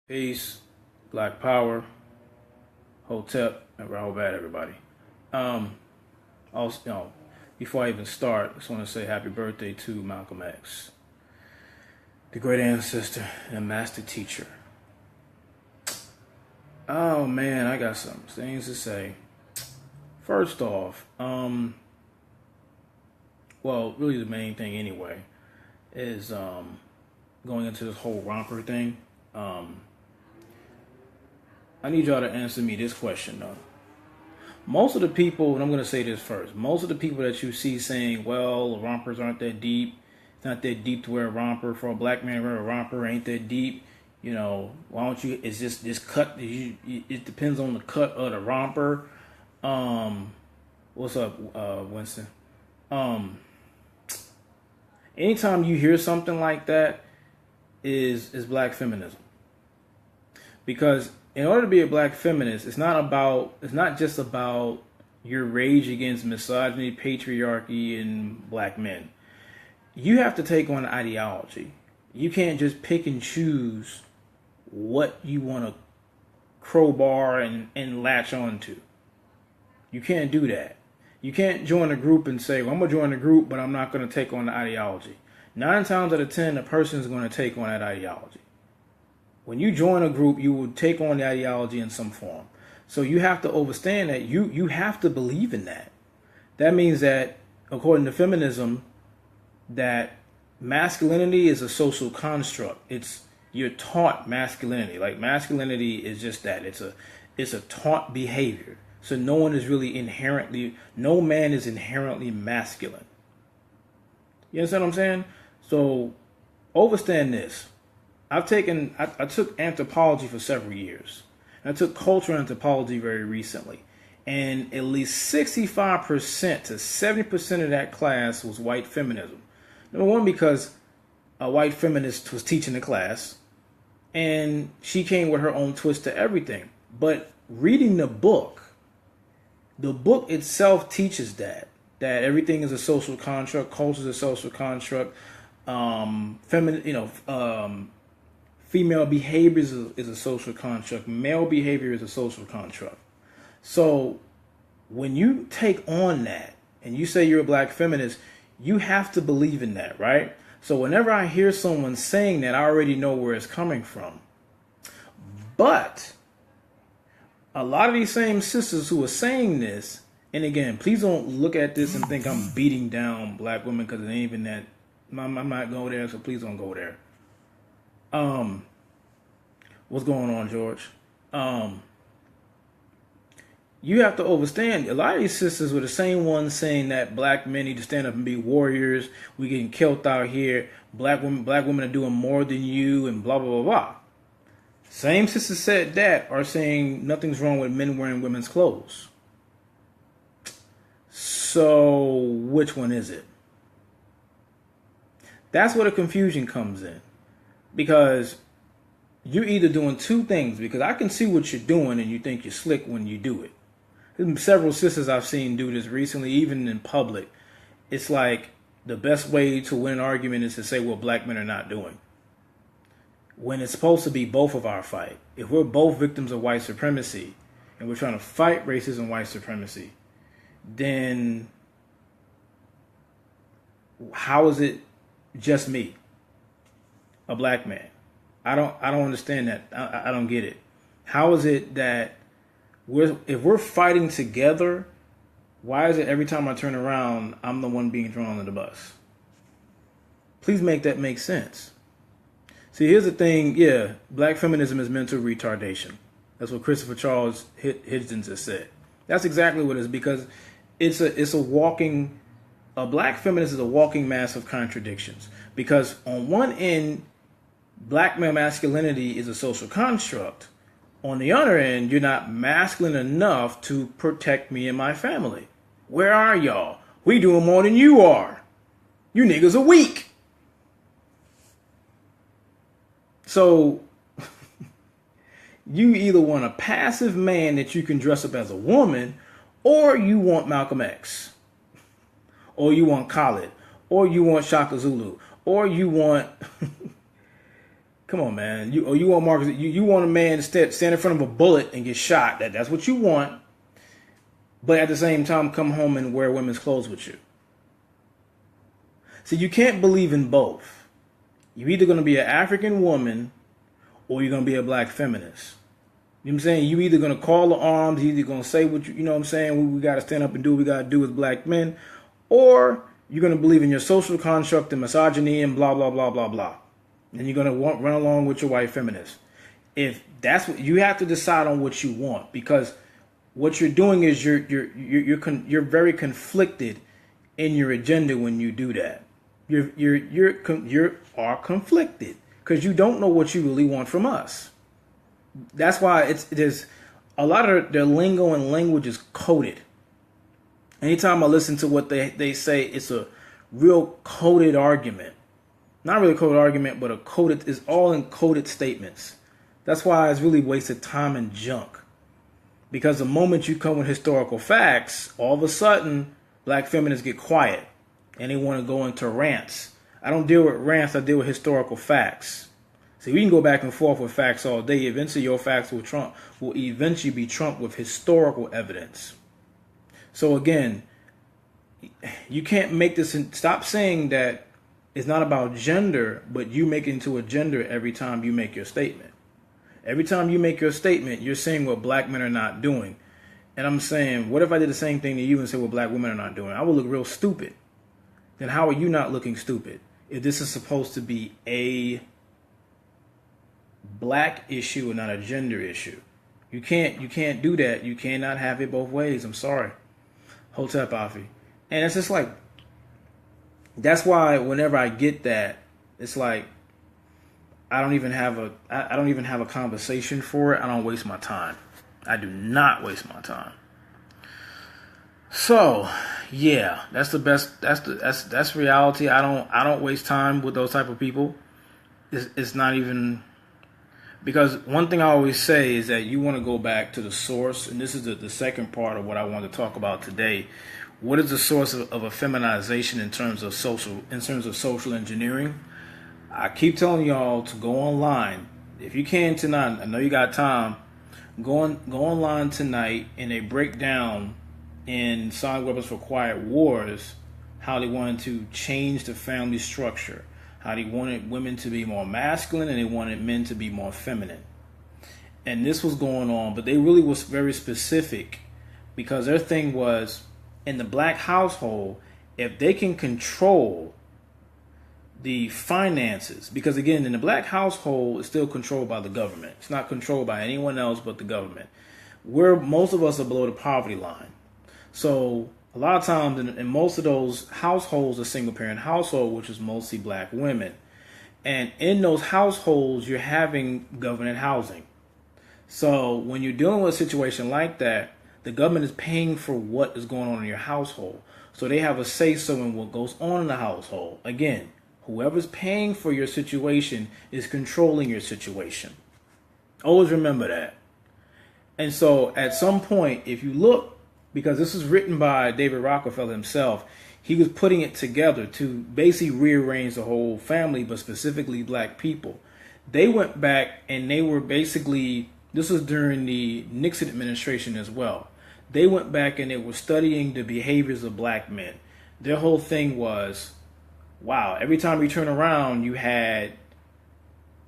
Peace, Black Power, Hotep, and Rahobat, everybody. Also, before I even start, I just want to say happy birthday to Malcolm X, the great ancestor and master teacher. Oh man, I got some things to say. First off, well, really the main thing anyway is going into this whole romper thing. I need y'all to answer me this question though. Most of the people, and I'm going to say this first, most of the people that you see saying, well, rompers aren't that deep. It's not that deep to wear a romper. For a black man to wear a romper ain't that deep. You know, why don't you, it's just this cut, it depends on the cut of the romper. What's up, Winston? Anytime you hear something like that is black feminism. Because in order to be a black feminist, it's not just about your rage against misogyny, patriarchy, and black men. You have to take on an ideology. You can't just pick and choose what you want to crowbar and latch onto. You can't do that. You can't join a group and say, well, I'm going to join a group, but I'm not going to take on the ideology. 9 times out of 10, a person is going to take on that ideology. When you join a group, you will take on the ideology in some form. So you have to understand that you have to believe in that. That means that, according to feminism, that masculinity is a social construct. You're taught masculinity. Like masculinity is just that. It's a taught behavior. So no man is inherently masculine. You understand what I'm saying? So understand this. I took anthropology for several years. I took cultural anthropology very recently. And at least 65% to 70% of that class was white feminism. Number one, because a white feminist was teaching the class. And she came with her own twist to everything. But reading the book itself teaches that everything is a social construct, culture is a social construct, female behavior is a social construct. Male behavior is a social construct. So when you take on that and you say you're a black feminist, you have to believe in that, right? So whenever I hear someone saying that, I already know where it's coming from. But a lot of these same sisters who are saying this, and again, please don't look at this and think I'm beating down black women because it ain't even that. I'm not going there, so please don't go there. What's going on, George? You have to understand, a lot of these sisters were the same ones saying that black men need to stand up and be warriors. We getting killed out here. Black women are doing more than you, and blah, blah, blah, blah. Same sisters said that are saying nothing's wrong with men wearing women's clothes. So which one is it? That's where the confusion comes in. Because you're either doing two things, because I can see what you're doing and you think you're slick when you do it. There's several sisters I've seen do this recently, even in public. It's like the best way to win an argument is to say what black men are not doing. When it's supposed to be both of our fight. If we're both victims of white supremacy and we're trying to fight racism and white supremacy, then how is it just me, a black man? I don't understand that. I don't get it. How is it that if we're fighting together, why is it every time I turn around, I'm the one being thrown under the bus? Please make that make sense. See, here's the thing. Yeah, black feminism is mental retardation. That's what Christopher Charles Hitchens has said. That's exactly what it is, because a black feminist is a walking mass of contradictions. Because on one end, black male masculinity is a social construct. On the other end, you're not masculine enough to protect me and my family. Where are y'all? We doing more than you are. You niggas are weak. So you either want a passive man that you can dress up as a woman, or you want Malcolm X, or you want Khaled, or you want Shaka Zulu, or you want Come on, man. You want Marcus? You want a man to stand in front of a bullet and get shot? That's what you want. But at the same time, come home and wear women's clothes with you. See, you can't believe in both. You're either going to be an African woman or you're going to be a black feminist. You know what I'm saying? You either going to call the arms, you're either going to say what you know what I'm saying, we got to stand up and do what we got to do as black men, or you're going to believe in your social construct and misogyny and blah, blah, blah, blah, blah. And you're going to run along with your white feminist. If that's what you have to decide on what you want, because what you're doing is you're very conflicted in your agenda when you do that. You are conflicted because you don't know what you really want from us. That's why there's a lot of their lingo and language is coded. Anytime I listen to what they say, it's a real coded argument. Not really a coded argument, but it's all in coded statements. That's why it's really wasted time and junk. Because the moment you come with historical facts, all of a sudden, black feminists get quiet and they want to go into rants. I don't deal with rants, I deal with historical facts. See, we can go back and forth with facts all day. Eventually, your facts will eventually be trumped with historical evidence. So again, you can't make this, stop saying that it's not about gender, but you make it into a gender every time you make your statement. Every time you make your statement, you're saying what black men are not doing. And I'm saying, what if I did the same thing to you and said what black women are not doing? I would look real stupid. Then how are you not looking stupid? If this is supposed to be a black issue and not a gender issue. You can't do that. You cannot have it both ways. I'm sorry. Hotep Afi. And it's just like, that's why whenever I get that, it's like, I don't even have a conversation for it. I don't waste my time. I do not waste my time. So, yeah, that's the best. That's reality. I don't waste time with those type of people. It's not even, because one thing I always say is that you want to go back to the source, and this is the second part of what I want to talk about today. What is the source of a feminization in terms of social engineering? I keep telling y'all to go online. If you can tonight, I know you got time, go online tonight, and they break down in Sonic Weapons for Quiet Wars how they wanted to change the family structure, how they wanted women to be more masculine and they wanted men to be more feminine. And this was going on, but they really was very specific, because their thing was, in the black household, if they can control the finances, because again, in the black household, it's still controlled by the government. It's not controlled by anyone else but the government. Most of us are below the poverty line. So a lot of times in most of those households, a single parent household, which is mostly black women. And in those households, you're having government housing. So when you're dealing with a situation like that, the government is paying for what is going on in your household. So they have a say-so in what goes on in the household. Again, whoever's paying for your situation is controlling your situation. Always remember that. And so at some point, if you look, because this is written by David Rockefeller himself, he was putting it together to basically rearrange the whole family, but specifically black people. They went back and they were basically, this was during the Nixon administration as well. They went back and they were studying the behaviors of black men. Their whole thing was, wow, every time you turn around, you had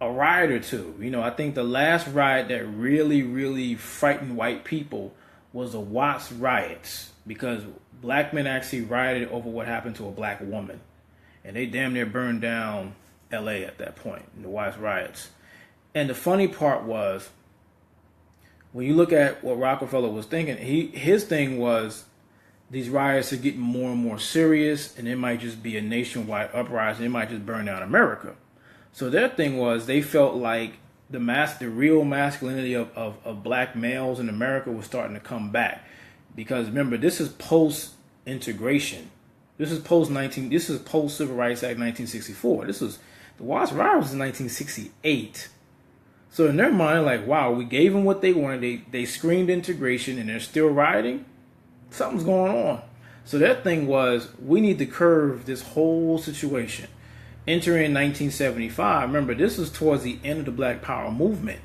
a riot or two. You know, I think the last riot that really, really frightened white people was the Watts riots, because black men actually rioted over what happened to a black woman. And they damn near burned down LA at that point, in the Watts riots. And the funny part was, when you look at what Rockefeller was thinking, his thing was, these riots are getting more and more serious, and it might just be a nationwide uprising. It might just burn down America. So their thing was, they felt like the real masculinity of black males in America was starting to come back. Because remember, this is post-integration. This is post-Civil Rights Act 1964. The Watts Riot was in 1968. So in their mind, like, wow, we gave them what they wanted. They screamed integration, and they're still rioting. Something's going on. So their thing was, we need to curve this whole situation. entering 1975, remember, this was towards the end of the Black Power movement.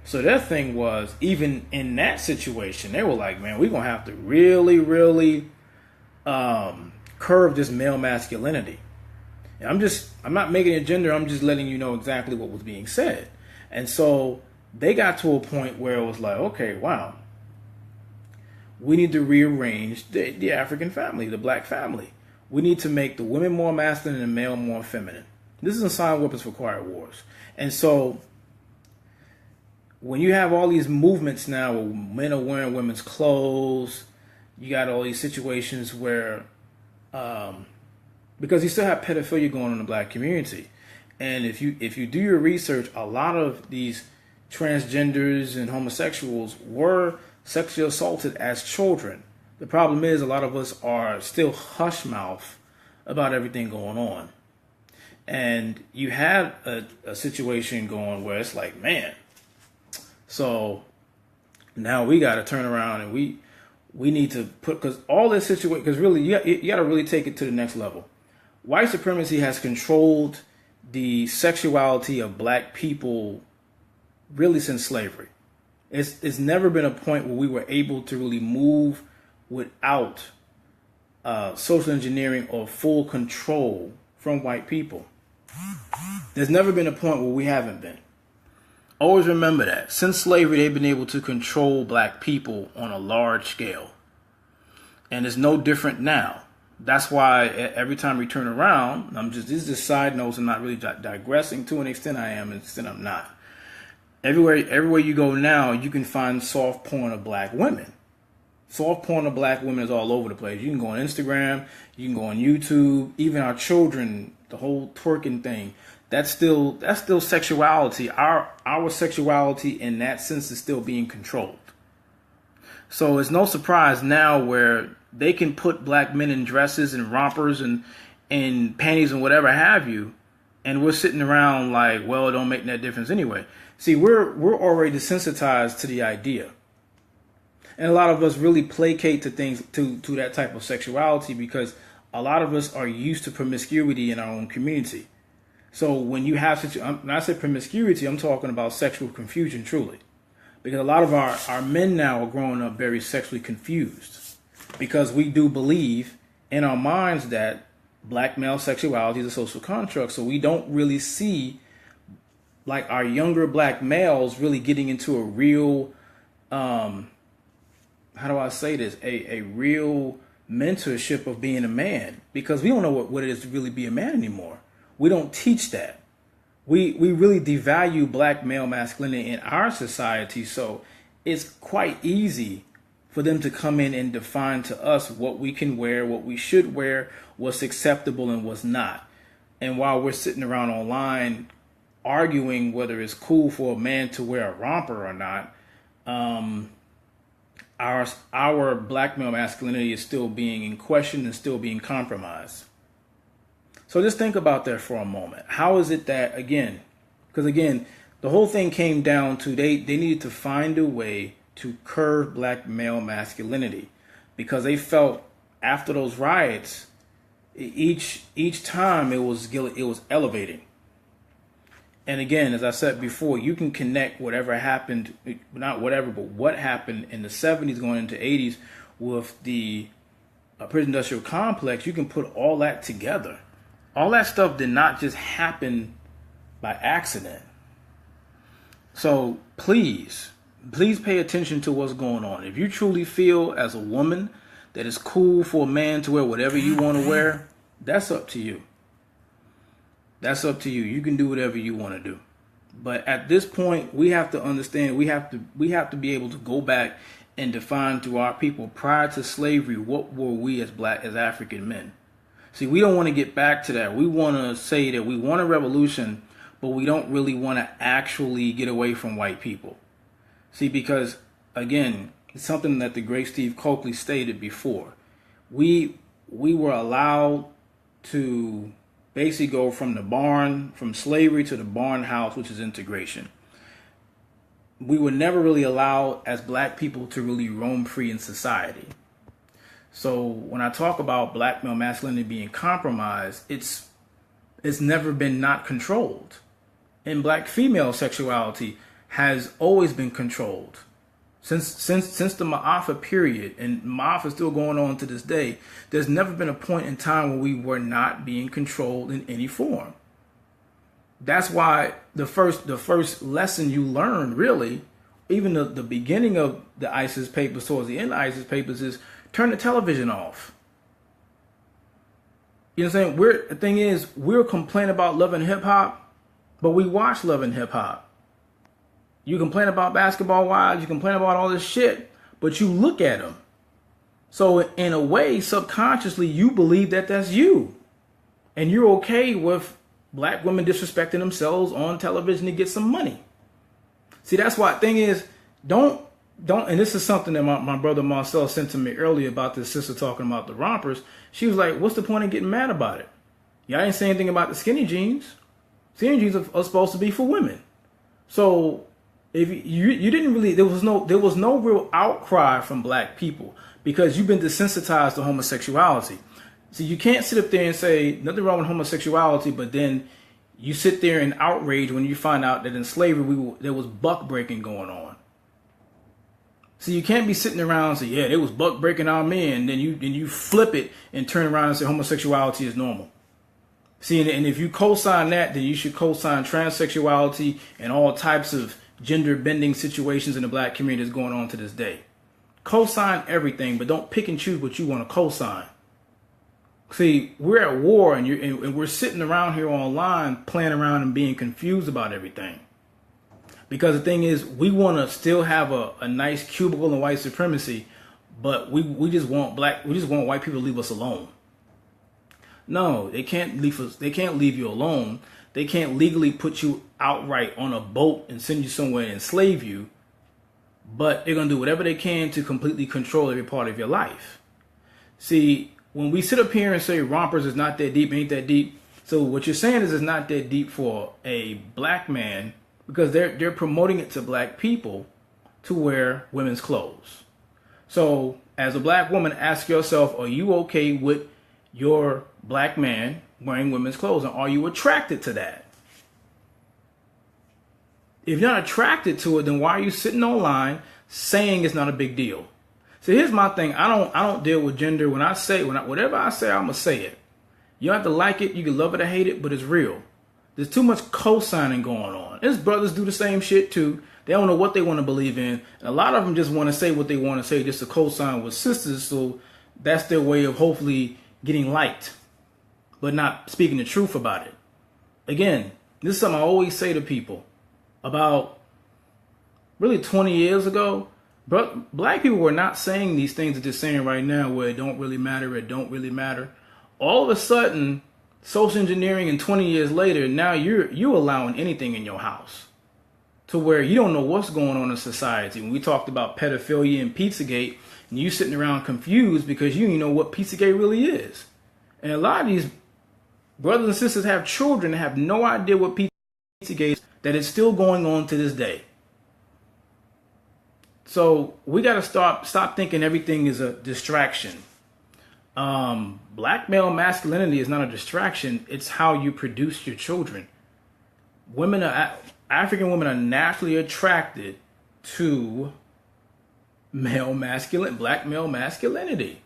So their thing was, even in that situation, they were like, man, we're going to have to really, really curve this male masculinity. And I'm not making a gender, I'm just letting you know exactly what was being said. And so they got to a point where it was like, okay, wow, we need to rearrange the African family, the black family. We need to make the women more masculine and the male more feminine. This is a sign of weapons for quiet wars. And so when you have all these movements now where men are wearing women's clothes, you got all these situations where, because you still have pedophilia going on in the black community. And if you do your research, a lot of these transgenders and homosexuals were sexually assaulted as children. The problem is a lot of us are still hush mouth about everything going on. And you have a situation going where it's like, man, so now we got to turn around and we need to put, because all this situation, because really you got to really take it to the next level. White supremacy has controlled the sexuality of black people really since slavery. It's never been a point where we were able to really move without social engineering or full control from white people. There's never been a point where we haven't been. Always remember that. Since slavery, they've been able to control black people on a large scale. And it's no different now. That's why every time we turn around, this is just side notes, I'm not really digressing. To an extent I am, and to an extent I'm not. Everywhere you go now, you can find soft porn of black women. Soft porn of black women is all over the place. You can go on Instagram, you can go on YouTube, even our children, the whole twerking thing. That's still sexuality. Our sexuality in that sense is still being controlled. So it's no surprise now where they can put black men in dresses and rompers and panties and whatever have you, and we're sitting around like, well, it don't make that difference anyway. See, we're already desensitized to the idea. And a lot of us really placate to things, to that type of sexuality, because a lot of us are used to promiscuity in our own community. So when you have when I say promiscuity, I'm talking about sexual confusion, truly. Because a lot of our men now are growing up very sexually confused. Because we do believe in our minds that black male sexuality is a social construct. So we don't really see like our younger black males really getting into a real, how do I say this? A real mentorship of being a man. Because we don't know what it is to really be a man anymore. We don't teach that. We really devalue black male masculinity in our society. So it's quite easy for them to come in and define to us what we can wear, what we should wear, what's acceptable and what's not. And while we're sitting around online arguing whether it's cool for a man to wear a romper or not, our black male masculinity is still being in question and still being compromised. So just think about that for a moment. How is it that, because the whole thing came down to they needed to find a way to curb black male masculinity, because they felt after those riots, each time it was elevating. And again, as I said before, you can connect whatever happened, not whatever, but what happened in the 70s going into 80s with the prison industrial complex. You can put all that together. All that stuff did not just happen by accident. So please pay attention to what's going on. If you truly feel as a woman that it's cool for a man to wear whatever you want to wear, that's up to you. That's up to you. You can do whatever you want to do. But at this point, we have to understand, we have to be able to go back and define to our people prior to slavery, what were we as African men? See, we don't want to get back to that. We want to say that we want a revolution, but we don't really want to actually get away from white people. See, because, again, it's something that the great Steve Coakley stated before. We were allowed to basically go from slavery to the barn house, which is integration. We were never really allowed as black people to really roam free in society. So when I talk about black male masculinity being compromised, it's It's never been not controlled. And black female sexuality has always been controlled. Since the Ma'afa period, and Ma'afa is still going on to this day, there's never been a point in time where we were not being controlled in any form. That's why the first lesson you learn, really, even the beginning of the ISIS papers towards the end of the ISIS papers, is turn the television off. You know what I'm saying? The thing is, we're complaining about Love and Hip Hop, but we watch Love and Hip Hop. You complain about Basketball Wives, you complain about all this shit, but you look at them. So in a way, subconsciously, you believe that that's you. And you're okay with black women disrespecting themselves on television to get some money. See, that's why the thing is, don't, and this is something that my brother Marcel sent to me earlier about this sister talking about the rompers. She was like, what's the point of getting mad about it? Y'all ain't saying anything about the skinny jeans. Skinny jeans are supposed to be for women. So if you didn't really, there was no real outcry from black people because you've been desensitized to homosexuality. So you can't sit up there and say nothing wrong with homosexuality, but then you sit there in outrage when you find out that in slavery there was buck breaking going on. So you can't be sitting around and say, yeah, there was buck breaking our men, and then you flip it and turn around and say homosexuality is normal. See, and if you co-sign that, then you should co-sign transsexuality and all types of gender bending situations in the black community that's going on to this day. Co-sign everything, but don't pick and choose what you want to co-sign. See, we're at war, and we're sitting around here online playing around and being confused about everything. Because the thing is, we want to still have a nice cubicle in white supremacy, but we just want white people to leave us alone. No, they can't leave us. They can't leave you alone. They can't legally put you outright on a boat and send you somewhere and enslave you. But they're going to do whatever they can to completely control every part of your life. See, when we sit up here and say rompers is not that deep, ain't that deep. So what you're saying is it's not that deep for a black man because they're promoting it to black people to wear women's clothes. So as a black woman, ask yourself, are you okay with your black man wearing women's clothes? And are you attracted to that? If you're not attracted to it, then why are you sitting online saying it's not a big deal? So here's my thing. I don't deal with gender. Whatever I say, I'm gonna say it. You don't have to like it, you can love it or hate it, but it's real. There's too much co-signing going on. His brothers do the same shit too. They don't know what they want to believe in. And a lot of them just want to say what they want to say just to co-sign with sisters. So that's their way of hopefully getting liked, but not speaking the truth about it. Again, this is something I always say to people. About really 20 years ago, black people were not saying these things that they're saying right now where it don't really matter. All of a sudden, social engineering and 20 years later, now you're allowing anything in your house to where you don't know what's going on in society. When we talked about pedophilia and Pizzagate, and you sitting around confused because you don't know what Pizzagate really is. And a lot of these brothers and sisters have children that have no idea what Pizzagate is, that it's still going on to this day. So we got to stop thinking everything is a distraction. Black male masculinity is not a distraction. It's how you produce your children. African women are naturally attracted to black male masculinity,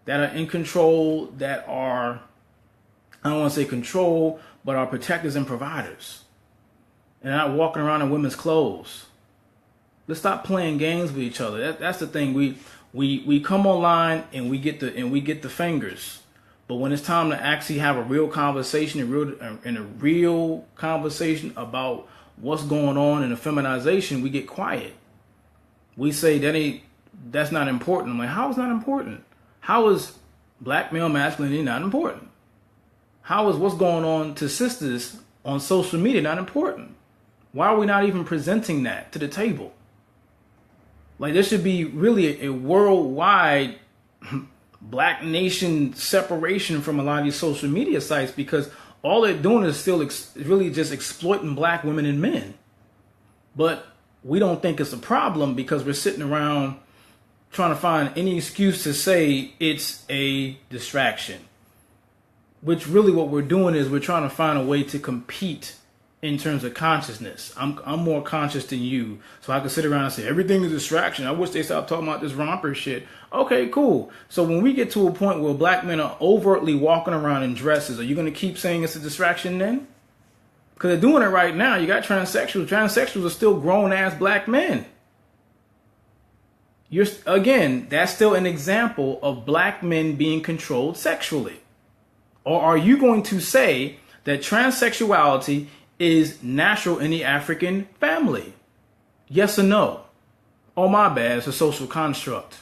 that are in control, that are, I don't want to say control, but are protectors and providers. And not walking around in women's clothes. Let's stop playing games with each other. That's the thing. We come online and we get the fingers, but when it's time to actually have a real conversation, a real conversation about what's going on in the feminization, we get quiet. We say that's not important. I'm like, how is not important? How is black male masculinity not important? How is what's going on to sisters on social media not important? Why are we not even presenting that to the table? Like, there should be really a worldwide black nation separation from a lot of these social media sites, because all they're doing is still really just exploiting black women and men. But we don't think it's a problem because we're sitting around trying to find any excuse to say it's a distraction. which really what we're doing is we're trying to find a way to compete in terms of consciousness. I'm more conscious than you, so I can sit around and say everything is a distraction. I wish they stopped talking about this romper shit. Okay, cool. So when we get to a point where black men are overtly walking around in dresses, are you going to keep saying it's a distraction then? Because they're doing it right now. You got transsexuals. Transsexuals are still grown-ass black men. Again, that's still an example of black men being controlled sexually. Or are you going to say that transsexuality is natural in the African family? Yes or no? Oh, my bad, it's a social construct.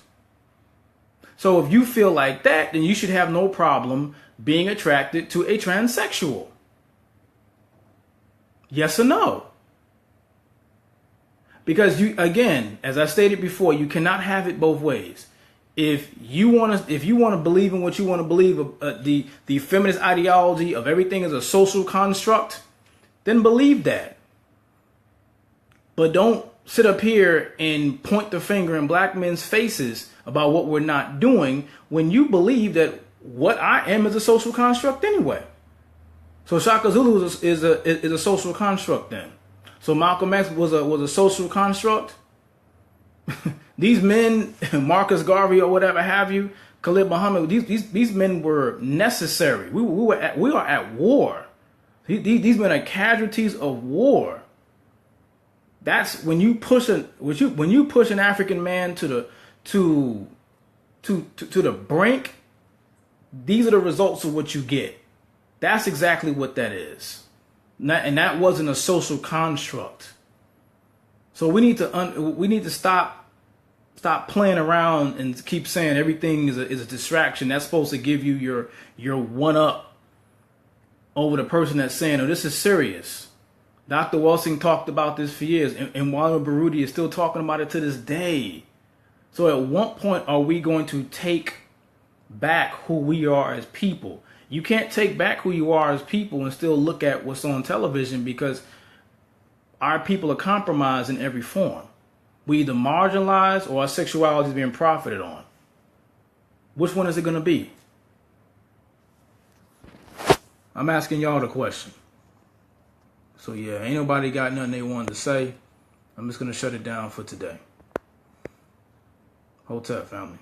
So if you feel like that, then you should have no problem being attracted to a transsexual. Yes or no? Because you, again, as I stated before, you cannot have it both ways. If you want to believe in what you want to believe, the feminist ideology of everything is a social construct, then believe that. But don't sit up here and point the finger in black men's faces about what we're not doing when you believe that what I am is a social construct anyway. So Shaka Zulu is a social construct then. So Malcolm X was a social construct. These men, Marcus Garvey or whatever have you, Khalid Muhammad, these men were necessary. We are at war. These men are casualties of war. That's when you push an African man to the brink. These are the results of what you get. That's exactly what that is. And that wasn't a social construct. So we need to stop playing around and keep saying everything is a distraction. That's supposed to give you your one up over the person that's saying, oh, this is serious. Dr. Welsing talked about this for years, and Walter Baruti is still talking about it to this day. So at what point are we going to take back who we are as people? You can't take back who you are as people and still look at what's on television, because our people are compromised in every form. We either marginalized or our sexuality is being profited on. Which one is it going to be? I'm asking y'all the question. So yeah, ain't nobody got nothing they wanted to say. I'm just going to shut it down for today. Hold tight, family.